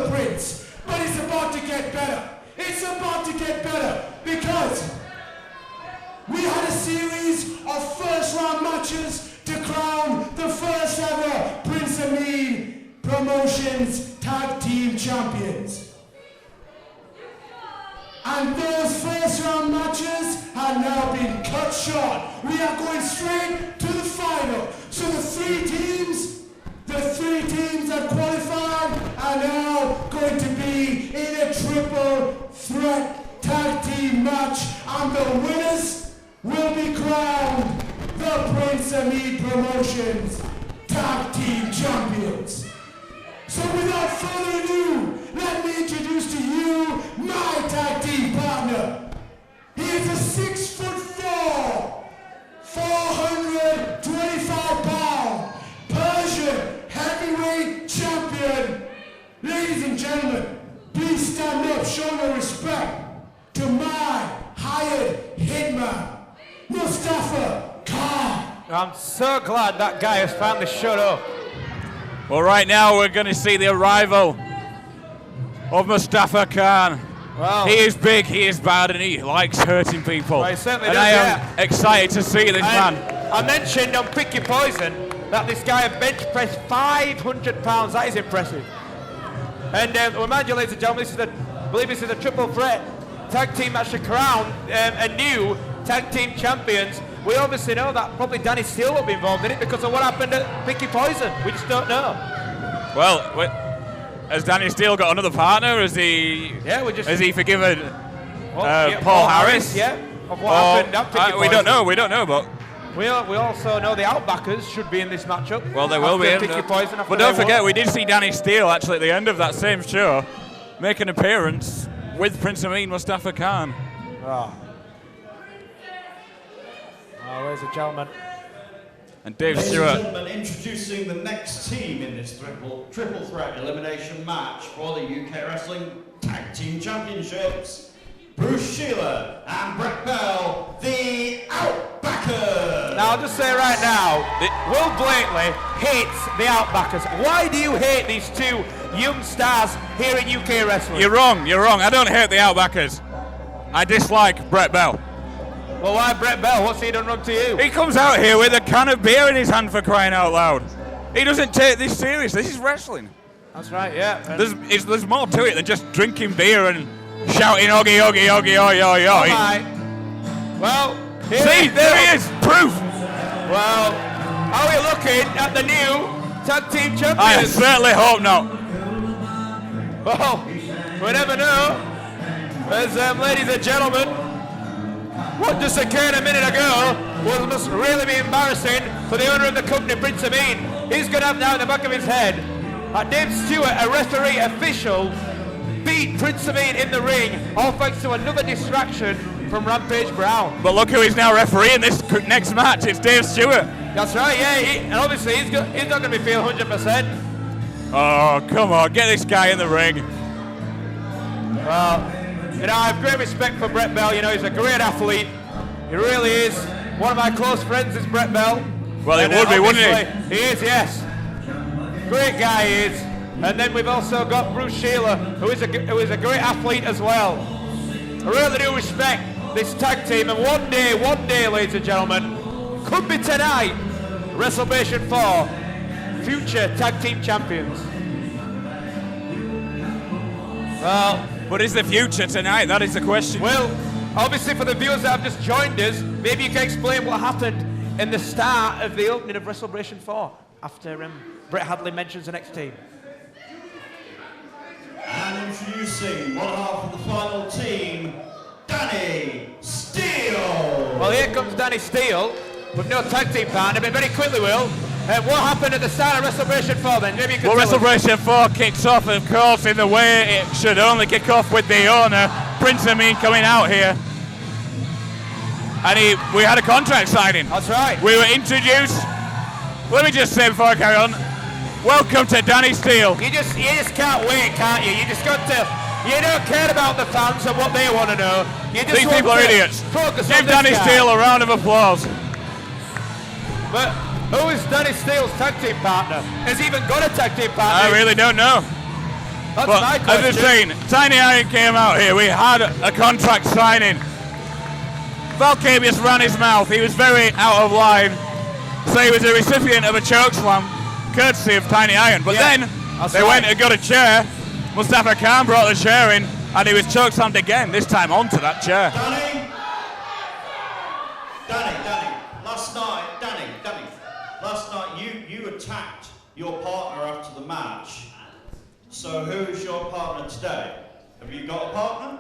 the Prince, but it's about to get better. It's about to get better because we had a series of first-round matches to crown the first ever Prince Ameen Promotions Tag Team Champions. And those first-round matches have now been cut short. We are going straight to the final. So the three teams that qualified are now going to be in a triple threat tag team match, and the winners will be crowned the Prince Ameen Promotions Tag Team Champions. So without further ado, let me introduce to you my tag team partner. He is a 6'4", 425-pound Persian heavyweight champion. Ladies and gentlemen, please stand up, show your respect to my hired hitman, Mustafa Khan. I'm so glad that guy has finally shut up. Well, right now we're going to see the arrival of Mustafa Khan. Well, he is big, he is bad, and he likes hurting people. Well, he certainly and does, I am excited to see this man. I mentioned on Pick Your Poison that this guy had bench pressed 500 pounds. That is impressive. And remind you, ladies and gentlemen, I believe this is a triple threat tag team match to crown a new tag team champions. We obviously know that probably Danny Steele will be involved in it because of what happened at Picky Poison. We just don't know. Well, has Danny Steele got another partner? Has he forgiven Paul Harris? Yeah, of what happened at Picky Poison. We don't know, but we also know the Outbackers should be in this matchup. Well, they will be in. Picky Poison. But don't forget, we did see Danny Steele actually at the end of that same show make an appearance with Prince Ameen Mustafa Khan. Ladies and gentlemen. And Dave Ladies Stewart. and gentlemen, introducing the next team in this triple threat elimination match for the UK Wrestling Tag Team Championships. Bruce Sheila and Brett Bell, the Outbackers. Now I'll just say right now, Will Blakely hates the Outbackers. Why do you hate these two young stars here in UK Wrestling? You're wrong. I don't hate the Outbackers. I dislike Brett Bell. Well, why Brett Bell? What's he done wrong to you? He comes out here with a can of beer in his hand, for crying out loud. He doesn't take this serious. This is wrestling. That's right, yeah. There's more to it than just drinking beer and shouting "Oggy, oggy, oggy, oi, oi, oi." All right. Well, see, there he is, proof. Well, are we looking at the new tag team champions? I certainly hope not. Well, we never know. As ladies and gentlemen, what just occurred a minute ago must really be embarrassing for the owner of the company, Prince Ameen. He's going to have now in the back of his head that Dave Stewart, a referee official, beat Prince Ameen in the ring, all thanks to another distraction from Rampage Brown. But look who is now refereeing this next match. It's Dave Stewart. That's right, yeah. And obviously he's not going to be feeling 100%. Oh, come on, get this guy in the ring. Well, I have great respect for Brett Bell. He's a great athlete. He really is. One of my close friends is Brett Bell. Well, he would be, wouldn't he? He is, yes. Great guy he is. And then we've also got Bruce Sheila, who is a great athlete as well. I really do respect this tag team. And one day, ladies and gentlemen, could be tonight, Wrestlebration IV, future tag team champions. Well, what is the future tonight? That is the question. Well, obviously for the viewers that have just joined us, maybe you can explain what happened in the start of the opening of Wrestlebration IV after Brett Hadley mentions the next team. And introducing one half of the final team, Danny Steele. Well, here comes Danny Steele with no tag team partner, but very quickly, Will. What happened at the start of Wrestlebration IV then? Maybe you could Wrestlebration IV kicks off, of course, in the way it should only kick off with the owner, Prince Ameen, coming out here. And we had a contract signing. That's right. We were introduced. Let me just say before I carry on, welcome to Danny Steele. You just can't wait, can't you? You just got to. You don't care about the fans and what they want to know. These people are idiots. Give Danny Steele a round of applause. But who is Danny Steele's tag team partner? Has he even got a tag team partner? I really don't know. That's but my question. as you've seen, Tiny Iron came out here. We had a contract signing. Valkavius ran his mouth. He was very out of line. So he was a recipient of a chokeslam, courtesy of Tiny Iron. But then they went and got a chair. Mustafa Khan brought the chair in, and he was chokeslammed again, this time onto that chair. Danny, last night you attacked your partner after the match. So who's your partner today? Have you got a partner?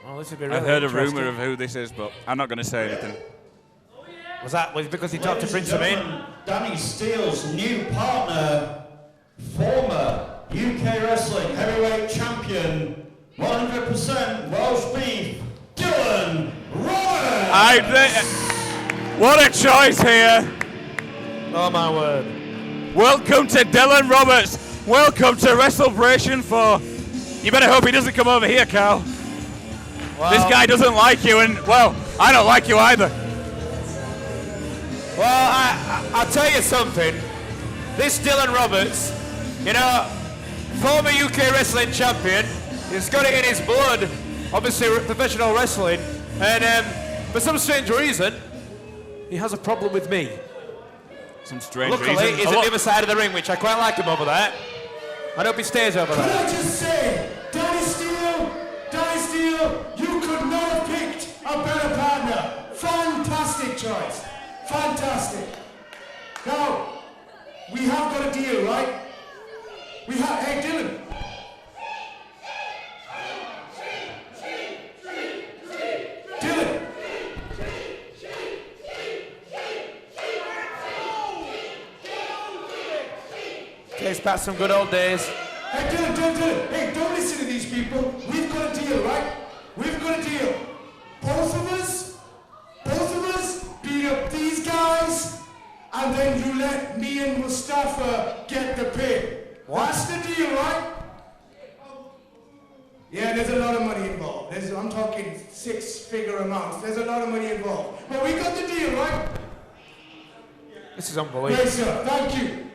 Oh, this would be really I've heard a interesting. rumour of who this is, but I'm not going to say anything. Was it because he talked to Prince Ameen? Danny Steele's new partner, former UK Wrestling Heavyweight Champion, 100% Welsh Beef, Dylan Roberts! What a choice here! Oh my word. Welcome to Dylan Roberts. Welcome to Wrestlebration 4. You better hope he doesn't come over here, Carl. Well, This guy doesn't like you, and, well, I don't like you either. Well, I'll tell you something. This Dylan Roberts, you know, former UK wrestling champion, he's got it in his blood, obviously professional wrestling, and for some strange reason, he has a problem with me. Some strange Luckily, reason. he's on the other side of the ring, which I quite like him over there. I hope he stays over Can there. I just say, Danny Steele, you could not have picked a better partner. Fantastic choice. Fantastic. Now, we have got a deal, right? We have, hey Dylan. Dylan. Takes back some good old days. Hey Dylan. Hey, don't listen to these people. We've got a deal, right? We've got a deal. Both of us beat up these guys, and then you let me and Mustafa get the pay. That's the deal, right? Yeah, there's a lot of money involved. I'm talking six-figure amounts. There's a lot of money involved. But we got the deal, right? This is unbelievable. Great, sir. Thank you.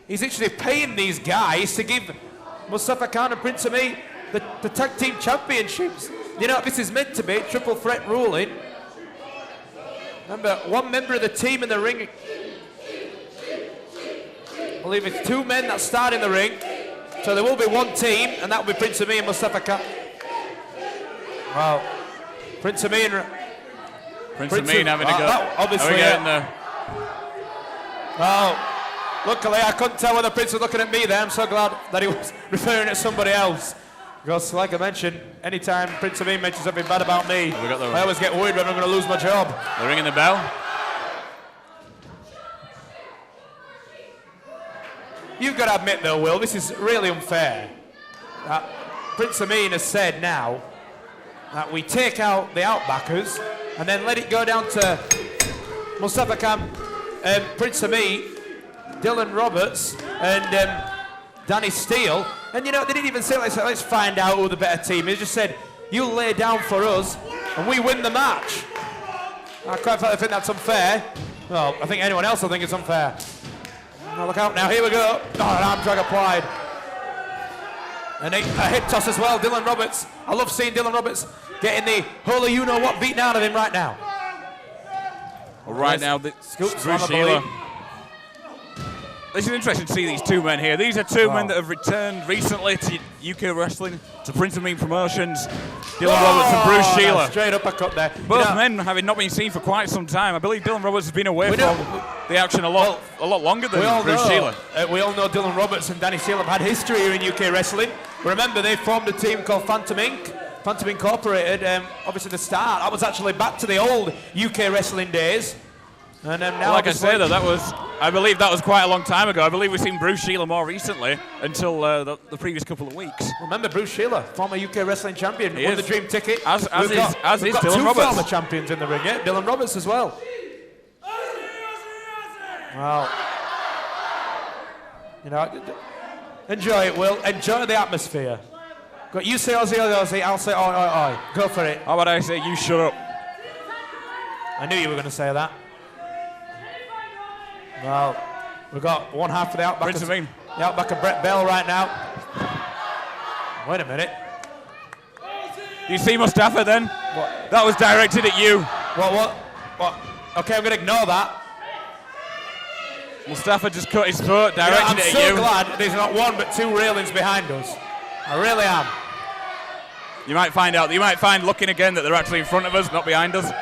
He's actually paying these guys to give Mustafa Khan and Prince Ameen the tag team championships. You know, this is meant to be triple threat ruling. Remember, one member of the team in the ring. I believe it's two men that start in the ring. So there will be one team, and that will be Prince Ameen and Mustafa Khan. Wow. Prince Ameen having a go. Obviously, Oh. Luckily, I couldn't tell whether Prince was looking at me there. I'm so glad that he was referring to somebody else. Because, like I mentioned, anytime Prince Ameen mentions something bad about me, I always get worried when I'm going to lose my job. They're ringing the bell. You've got to admit, though, Will, this is really unfair. Prince Ameen has said now that we take out the Outbackers and then let it go down to Mustafa Khan, Prince Ameen, Dylan Roberts, and Danny Steele. And you know, they didn't even say, let's find out who the better team is. They just said, you lay down for us and we win the match. I quite think that's unfair. Well, I think anyone else will think it's unfair. Now look out now, here we go. Oh, an arm drag applied. And a hip toss as well, Dylan Roberts. I love seeing Dylan Roberts getting the holy you-know-what beaten out of him right now. Well, right now, Bruce Sheila. This is interesting to see these two men here. These are two men that have returned recently to UK Wrestling, to Prince Ameen Promotions. Dylan Roberts and Bruce Sheila. Straight uppercut there. Both men having not been seen for quite some time. I believe Dylan Roberts has been away from the action a lot longer than Bruce Sheila. We all know Dylan Roberts and Danny Steele have had history here in UK Wrestling. Remember, they formed a team called Phantom Inc., Phantom Incorporated. Obviously, the start, I was actually back to the old UK Wrestling days. And now, like I say, though, I believe that was quite a long time ago. I believe we've seen Bruce Sheila more recently, until the previous couple of weeks. Remember Bruce Sheila, former UK Wrestling champion, won the Dream Ticket. As is Dylan Dylan Roberts. Roberts. Former champions in the ring, yeah, Dylan Roberts as well. Well, you know, enjoy it, Will. Enjoy the atmosphere. You say Aussie, Aussie, I'll say oi, oi, oi. Go for it. How about I say you shut up? I knew you were going to say that. Well, we've got one half of the Outbackers. Ameen. The Outbacker Brett Bell right now. Wait a minute. You see Mustafa then? What? That was directed at you. What? Okay, I'm going to ignore that. Mustafa just cut his throat, directed it at you. I'm so glad there's not one but two railings behind us. I really am. You might find out. You might find looking again that they're actually in front of us, not behind us.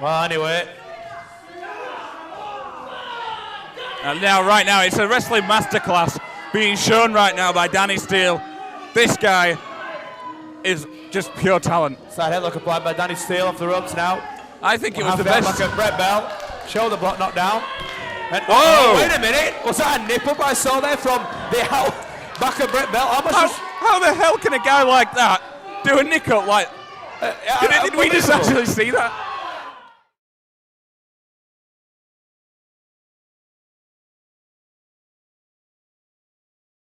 Well, anyway. And now, right now, it's a wrestling masterclass being shown right now by Danny Steele. This guy is just pure talent. Side headlock applied by Danny Steele off the ropes now. I think it was the best. Back at Brett Bell. Shoulder block knocked down. And, Whoa! Wait a minute. Was that a nip up I saw there from the back of Brett Bell? How the hell can a guy like that do a nick up like? Did we just actually see that?